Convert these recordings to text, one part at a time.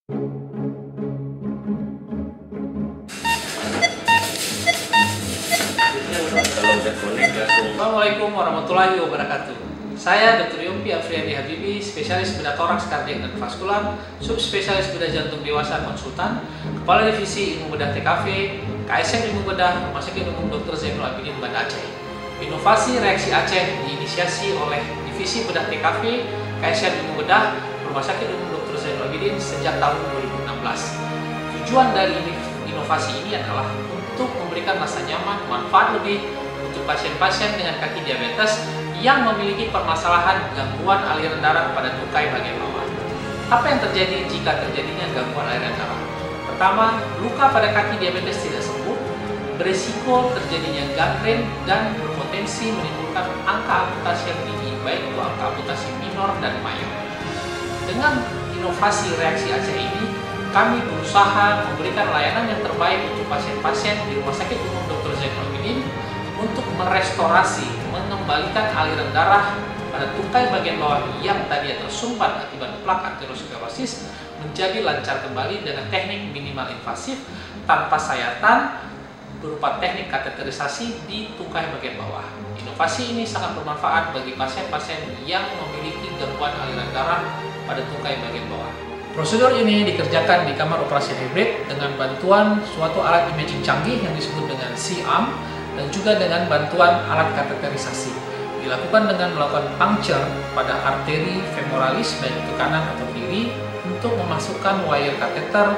Assalamualaikum warahmatullahi wabarakatuh. Saya Dr. Yompi Afriyadi Habibi, spesialis bedah toraks, kardiak dan vaskular, subspesialis bedah jantung dewasa konsultan, kepala divisi ilmu bedah TKV, KSM ilmu bedah, Rumah Sakit Umum Dr. Zainul Abidin Banda Aceh. Inovasi reaksi Aceh diinisiasi oleh divisi bedah TKV, KSM ilmu bedah, Rumah Sakit Umum Dr. Zainul Abidin sejak tahun 2016. Tujuan dari inovasi ini adalah untuk memberikan rasa nyaman, manfaat lebih untuk pasien-pasien dengan kaki diabetes yang memiliki permasalahan gangguan aliran darah pada tungkai bagian bawah. Apa yang terjadi jika terjadinya gangguan aliran darah? Pertama, luka pada kaki diabetes tidak sembuh, berisiko terjadinya gangren dan berpotensi menimbulkan angka amputasi yang tinggi, baik itu angka amputasi minor dan mayor. Dengan inovasi reaksi Aceh ini, kami berusaha memberikan layanan yang terbaik untuk pasien-pasien di Rumah Sakit Umum Dr. Zainul Abidin untuk merestorasi, mengembalikan aliran darah pada tungkai bagian bawah yang tadinya tersumbat akibat plak aterosklerosis menjadi lancar kembali dengan teknik minimal invasif tanpa sayatan berupa teknik kateterisasi di tungkai bagian bawah. Inovasi ini sangat bermanfaat bagi pasien-pasien yang memiliki gangguan aliran darah pada tungkai bagian bawah. Prosedur ini dikerjakan di kamar operasi hybrid dengan bantuan suatu alat imaging canggih yang disebut dengan C-arm dan juga dengan bantuan alat kateterisasi. Dilakukan dengan melakukan puncture pada arteri femoralis baik itu kanan atau kiri untuk memasukkan wire kateter,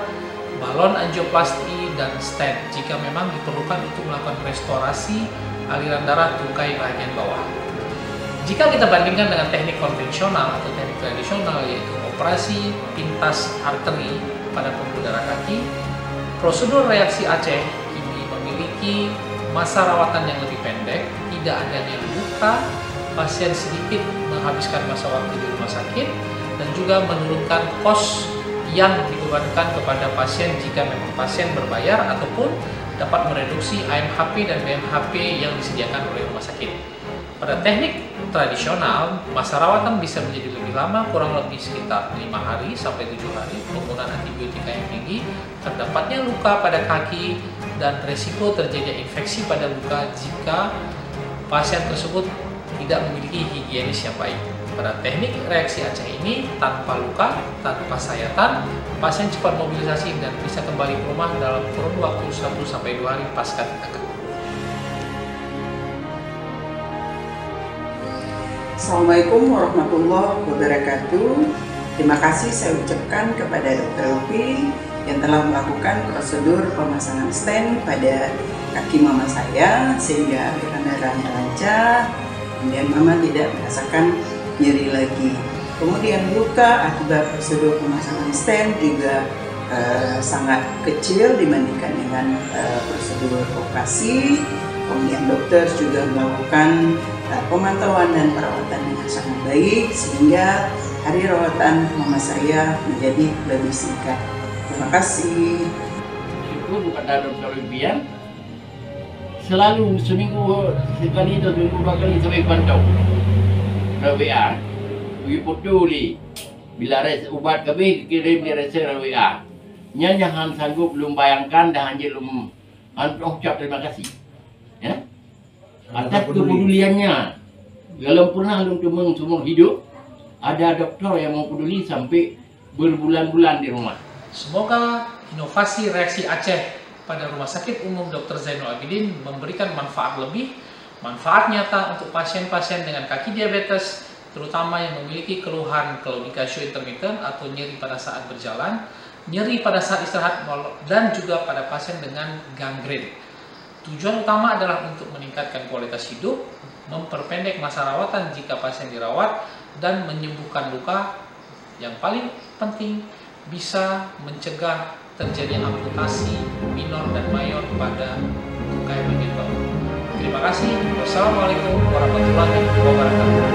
balon angioplasti, dan stent jika memang diperlukan untuk melakukan restorasi aliran darah tungkai bagian bawah. Jika kita bandingkan dengan teknik konvensional atau teknik tradisional yaitu operasi pintas arteri pada pembuluh darah kaki, prosedur reaksi Aceh ini memiliki masa rawatan yang lebih pendek, tidak adanya luka, pasien sedikit menghabiskan masa waktu di rumah sakit, dan juga menurunkan kos yang dibebankan kepada pasien jika memang pasien berbayar ataupun dapat mereduksi AMHP dan BMHP yang disediakan oleh rumah sakit. Pada teknik tradisional, masa rawatan bisa menjadi lebih lama, kurang lebih sekitar 5 hari sampai 7 hari, penggunaan antibiotika yang tinggi, terdapatnya luka pada kaki, dan resiko terjadinya infeksi pada luka jika pasien tersebut tidak memiliki higienis yang baik. Pada teknik reaksi Aceh ini, tanpa luka, tanpa sayatan, pasien cepat mobilisasi dan bisa kembali ke rumah dalam kurun waktu 1-2 hari pasca tindakan. Assalamualaikum warahmatullahi wabarakatuh. Terima kasih saya ucapkan kepada Dr. Yompi yang telah melakukan prosedur pemasangan stent pada kaki mama saya sehingga aliran darahnya lancar, kemudian mama tidak merasakan nyeri lagi. Kemudian luka akibat prosedur pemasangan stent juga sangat kecil dibandingkan dengan prosedur operasi. Kemudian dokter juga melakukan pemantauan dan perawatan dengan sangat baik sehingga hari rawatan mama saya menjadi lebih singkat. Terima kasih. Syukur kepada Dr. Yompi, selalu seminggu sekali atau seminggu 2 kali sampai pantau WA, pergi peduli bila ubat kami kirim di resep WA. Nya jangan sanggup belum bayangkan dah hanya belum ucap terima kasih. Ya? Atas kepeduliannya, dalam pernah belum seumur hidup, ada dokter yang mau peduli sampai berbulan-bulan di rumah. Semoga inovasi reaksi Aceh pada Rumah Sakit Umum Dr. Zainul Abidin memberikan manfaat lebih, manfaat nyata untuk pasien-pasien dengan kaki diabetes, terutama yang memiliki keluhan claudication intermittent atau nyeri pada saat berjalan, nyeri pada saat istirahat, dan juga pada pasien dengan gangren. Tujuan utama adalah untuk meningkatkan kualitas hidup, memperpendek masa rawatan jika pasien dirawat, dan menyembuhkan luka. Yang paling penting, bisa mencegah terjadinya amputasi minor dan mayor pada tungkai bagian bawah. Terima kasih. Wassalamualaikum warahmatullahi wabarakatuh.